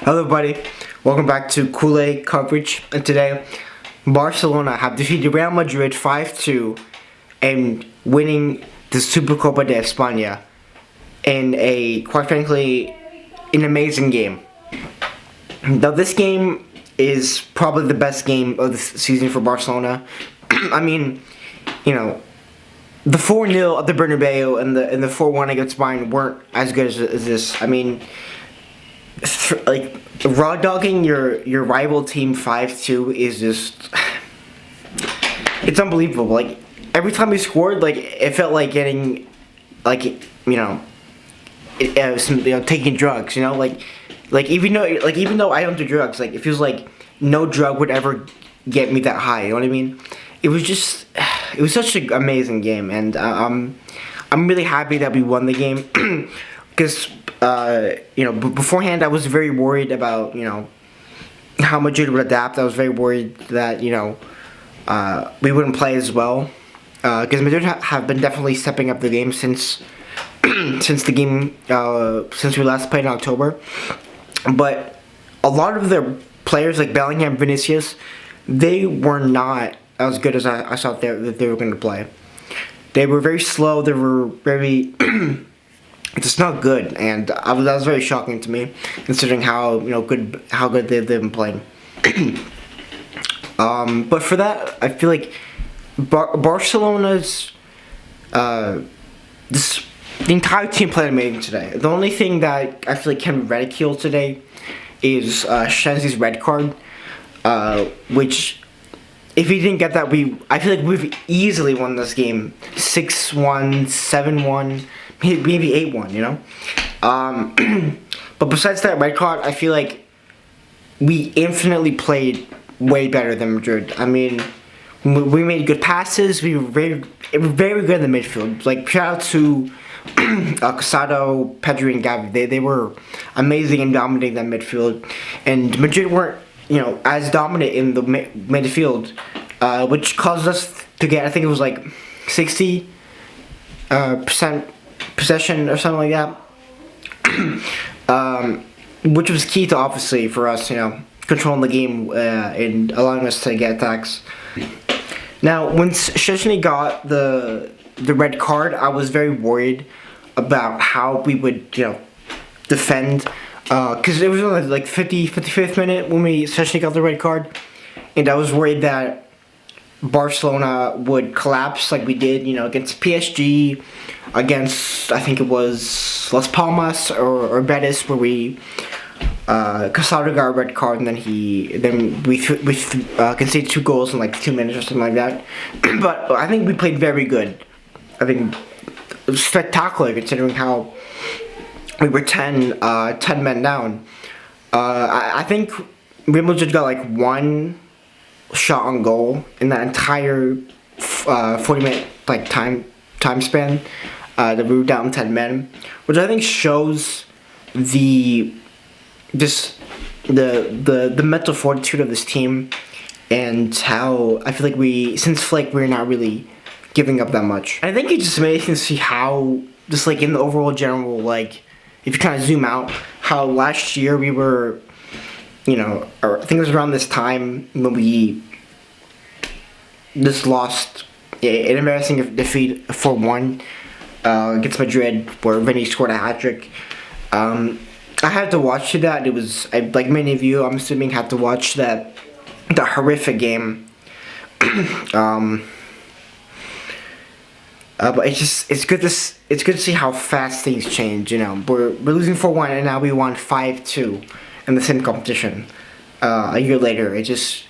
Hello everybody, welcome back to Kool-Aid coverage, and today Barcelona have defeated Real Madrid 5-2 and winning the Supercopa de España in quite frankly, an amazing game. Now this game is probably the best game of the season for Barcelona. I mean, you know, the 4-0 at the Bernabeu and the 4-1 against Bayern weren't as good as this. I mean, like raw dogging your rival team 5-2 is just, it's unbelievable. Like every time we scored, like it felt like getting, like taking drugs. Even though I don't do drugs, like it feels like no drug would ever get me that high. You know what I mean? It was such an amazing game, and I'm really happy that we won the game because beforehand I was very worried about how Madrid would adapt. I was very worried that we wouldn't play as well because Madrid have been definitely stepping up the game since since we last played in October. But a lot of their players like Bellingham, Vinicius, they were not as good as I thought that they were going to play. They were very slow. They were very just not good, and that was very shocking to me, considering how good they've been playing. But for that, I feel like Barcelona's the entire team played amazing today. The only thing that I feel like can be ridiculed today is Szczesny's red card, which if he didn't get that, I feel like we've easily won this game 6-1, 7-1, maybe 8-1, But besides that red card, I feel like we infinitely played way better than Madrid. I mean, we made good passes. We were very good in the midfield. Like, shout out to Casado, Pedri, and Gavi. They were amazing and dominating that midfield. And Madrid weren't, as dominant in the midfield, which caused us to get, I think it was like 60% possession or something like that. Which was key to, obviously, for us, controlling the game and allowing us to get attacks. Now, when Szczesny got the red card, I was very worried about how we would, defend. Because it was only like 55th minute when Szczesny got the red card. And I was worried that Barcelona would collapse like we did, against PSG, against, I think it was Las Palmas or Betis, where we Casado got a red card, and then we conceded 2 goals in like 2 minutes or something like that. But I think we played very good. I think it was spectacular considering how we were 10 men down. I think Real Madrid got like 1 shot on goal in that entire 40-minute time span that we were down 10 men, which I think shows the mental fortitude of this team, and how I feel like since Flake we're not really giving up that much. I think it's just amazing to see how, just like in the overall general, like if you kind of zoom out, how last year we were, or I think it was around this time when we just lost an embarrassing defeat 4-1 against Madrid, where Vinny scored a hat-trick. I had to watch that. It was, like many of you, I'm assuming, had to watch the horrific game. But it's good to see how fast things change. We're losing 4-1 and now we won 5-2 in the same competition. A year later, it's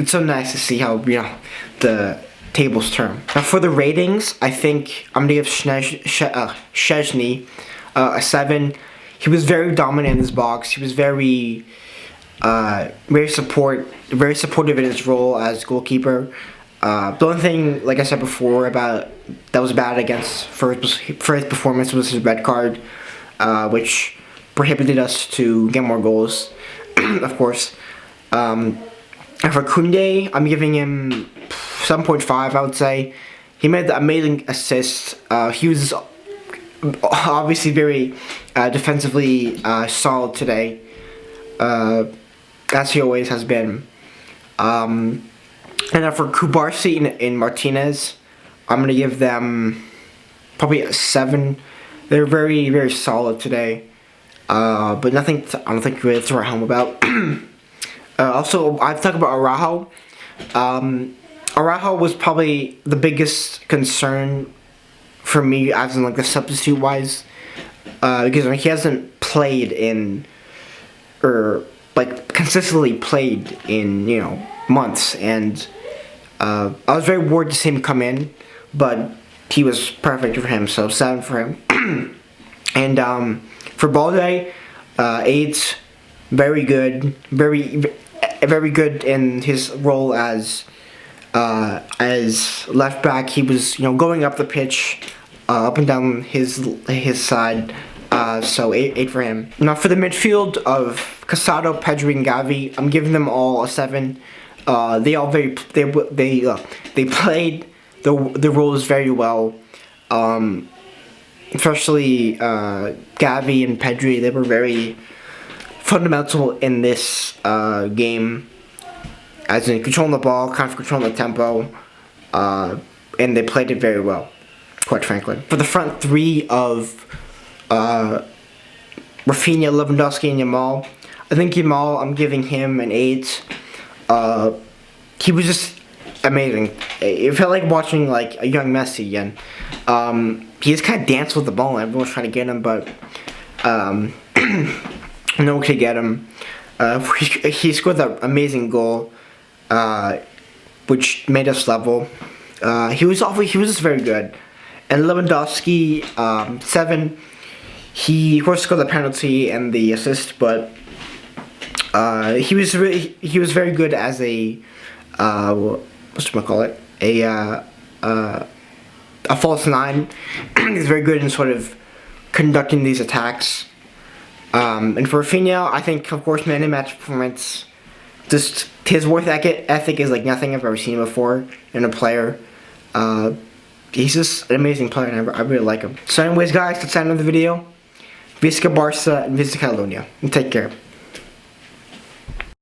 so nice to see how the tables turn. Now for the ratings, I think I'm gonna give Szczesny a 7. He was very dominant in his box. He was very supportive in his role as goalkeeper. The only thing, like I said before, about that was bad against for his performance was his red card, which prohibited us to get more goals, of course. And for Koundé, I'm giving him 7.5, I would say. He made the amazing assist. He was obviously very defensively solid today. as he always has been. And then for Kubarsi and Martinez, I'm going to give them probably a 7. They're very, very solid today. But nothing I don't think really to write home about. Also, I've talked about Araujo. Araujo was probably the biggest concern for me, as in like the substitute wise, because he hasn't played in, or like consistently played in, months, and I was very worried to see him come in, but he was perfect for him, so 7 for him. And for Balde, 8, very good, very good in his role as left back. He was going up the pitch, up and down his side. So 8 for him. Now for the midfield of Casado, Pedri, and Gavi, I'm giving them all a 7. They all they played the roles very well. Especially Gavi and Pedri, they were very fundamental in this game, as in controlling the ball, kind of controlling the tempo, and they played it very well, quite frankly. For the front 3 of Rafinha, Lewandowski, and Yamal, I think Yamal, I'm giving him an 8. He was just amazing. It felt like watching like a young Messi again. He just kind of danced with the ball, and everyone was trying to get him, but no one could get him. He scored that amazing goal, which made us level. He was just very good. And Lewandowski, 7. He of course scored the penalty and the assist, but he was very good as a a false 9. He's very good in sort of conducting these attacks. And for Rafinha, I think, of course, man in match performance. Just his work ethic is like nothing I've ever seen before in a player. He's just an amazing player, and I really like him. So anyways, guys, that's the end of the video. Visca Barca and Visca Catalonia. And take care.